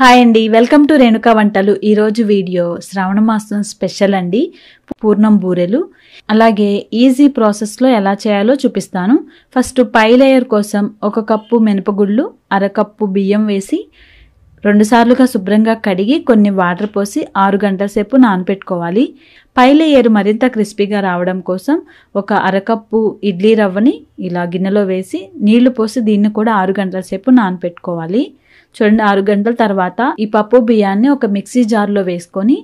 Hi అండి, welcome to Renuka వంటలు. ఈరోజు వీడియో శ్రావణ మాసం స్పెషల్ అండి. పూర్ణం బూరెలు అలాగే ఈజీ ప్రాసెస్లో ఎలా చేయాలో చూపిస్తాను. ఫస్ట్ పై లేయర్ కోసం 1 కప్పు మినపగుళ్ళు, అరకప్పు బియ్యం వేసి 2 సార్లుగా శుభ్రంగా కడిగి కొన్ని వాటర్ పోసి 6 గంటల సేపు నానపెట్టుకోవాలి. పై లేయర్ మరింత క్రిస్పీగా రావడం కోసం ఒక అరకప్పు ఇడ్లీ రవ్వని ఇలా గిన్నెలో వేసి నీళ్లు పోసి దీన్ని కూడా 6 గంటల సేపు నానపెట్టుకోవాలి. చూడండి, 6 గంటల తర్వాత ఈ పప్పు బియ్యాన్ని ఒక మిక్సీ జార్లో వేసుకొని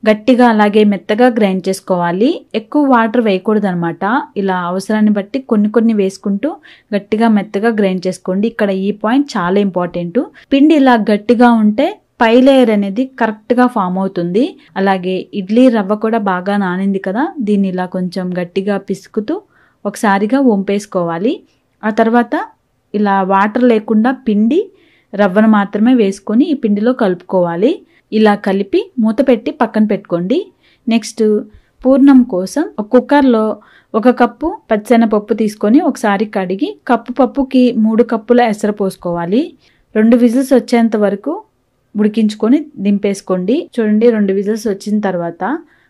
గట్టిగా అలాగే మెత్తగా గ్రైండ్ చేసుకోవాలి. ఎక్కువ వాటర్ వేయకూడదు అనమాట. ఇలా అవసరాన్ని బట్టి కొన్ని వేసుకుంటూ గట్టిగా మెత్తగా గ్రైండ్ చేసుకోండి. ఇక్కడ ఈ పాయింట్ చాలా ఇంపార్టెంట్. పిండి ఇలా గట్టిగా ఉంటే పై లేయర్ అనేది కరెక్ట్గా ఫామ్ అవుతుంది. అలాగే ఇడ్లీ రవ్వ కూడా బాగా నానింది కదా, దీన్ని ఇలా కొంచెం గట్టిగా పిసుకుతూ ఒకసారిగా వంపేసుకోవాలి. ఆ తర్వాత ఇలా వాటర్ లేకుండా పిండి రవ్వను మాత్రమే వేసుకొని ఈ పిండిలో కలుపుకోవాలి. ఇలా కలిపి మూత పెట్టి పక్కన పెట్టుకోండి. నెక్స్ట్ పూర్ణం కోసం ఒక కుక్కర్లో 1 కప్పు పచ్చెనపప్పు తీసుకొని ఒకసారి కడిగి కప్పు పప్పుకి 3 కప్పుల ఎసరు పోసుకోవాలి. 2 విజిల్స్ వచ్చేంత వరకు ఉడికించుకొని దింపేసుకోండి. చూడండి, 2 విజిల్స్ వచ్చిన తర్వాత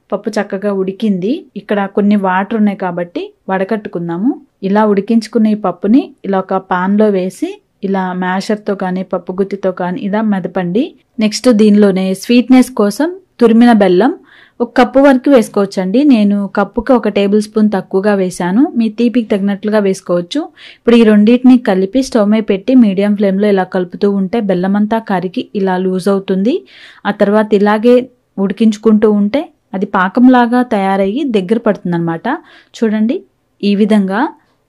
పప్పు చక్కగా ఉడికింది. ఇక్కడ కొన్ని వాటర్ ఉన్నాయి కాబట్టి వడకట్టుకుందాము. ఇలా ఉడికించుకున్న ఈ పప్పుని ఇలా ఒక పాన్లో వేసి ఇలా మ్యాషర్తో కానీ పప్పు గుత్తితో కానీ ఇలా మెదపండి. నెక్స్ట్ దీనిలోనే స్వీట్నెస్ కోసం తురిమిన బెల్లం 1 కప్పు వరకు వేసుకోవచ్చండి. నేను కప్పుకి 1 టేబుల్ స్పూన్ తక్కువగా వేశాను. మీ తీపికి తగినట్లుగా వేసుకోవచ్చు. ఇప్పుడు ఈ రెండింటిని కలిపి స్టవ్ మీద పెట్టి మీడియం ఫ్లేమ్లో ఇలా కలుపుతూ ఉంటే బెల్లం అంతా కరిగి ఇలా లూజ్ అవుతుంది. ఆ తర్వాత ఇలాగే ఉడికించుకుంటూ ఉంటే అది పాకంలాగా తయారయ్యి దగ్గర పడుతుంది అనమాట. చూడండి, ఈ విధంగా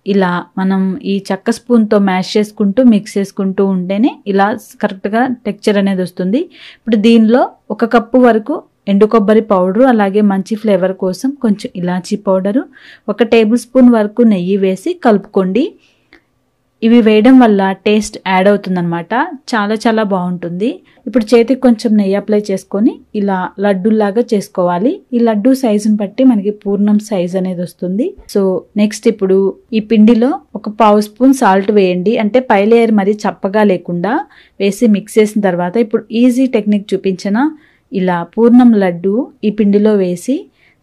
ఇలా మనం ఈ చెక్క స్పూన్తో మ్యాష్ చేసుకుంటూ మిక్స్ చేసుకుంటూ ఉంటేనే ఇలా కరెక్ట్గా టెక్చర్ అనేది వస్తుంది. ఇప్పుడు దీనిలో 1 కప్పు వరకు ఎండు కొబ్బరి పౌడరు, అలాగే మంచి ఫ్లేవర్ కోసం కొంచెం ఇలాచీ పౌడరు, 1 టేబుల్ స్పూన్ వరకు నెయ్యి వేసి కలుపుకోండి. ఇవి వేయడం వల్ల టేస్ట్ యాడ్ అవుతుందన్నమాట. చాలా బాగుంటుంది. ఇప్పుడు చేతికి కొంచెం నెయ్యి అప్లై చేసుకొని ఇలా లడ్డూలాగా చేసుకోవాలి. ఈ లడ్డూ సైజుని బట్టి మనకి పూర్ణం సైజ్ అనేది వస్తుంది. సో నెక్స్ట్ ఇప్పుడు ఈ పిండిలో 1 పావు స్పూన్ సాల్ట్ వేయండి. అంటే పై లేయర్ మరి చప్పగా లేకుండా వేసి మిక్స్ చేసిన తర్వాత ఇప్పుడు ఈజీ టెక్నిక్ చూపించిన ఇలా పూర్ణం లడ్డు ఈ పిండిలో వేసి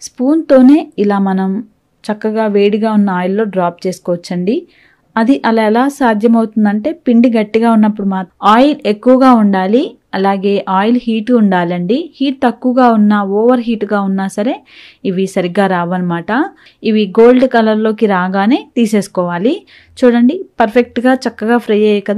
స్పూన్తోనే ఇలా మనం చక్కగా వేడిగా ఉన్న ఆయిల్లో డ్రాప్ చేసుకోవచ్చండి. అది అలా ఎలా సాధ్యమవుతుందంటే పిండి గట్టిగా ఉన్నప్పుడు మాత్రం ఆయిల్ ఎక్కువగా ఉండాలి, అలాగే ఆయిల్ హీట్ ఉండాలండి. హీట్ తక్కువగా ఉన్నా ఓవర్ హీట్గా ఉన్నా సరే ఇవి సరిగ్గా రావన్నమాట. ఇవి గోల్డ్ కలర్లోకి రాగానే తీసేసుకోవాలి. చూడండి, పర్ఫెక్ట్గా చక్కగా ఫ్రై అయ్యాయి కదా.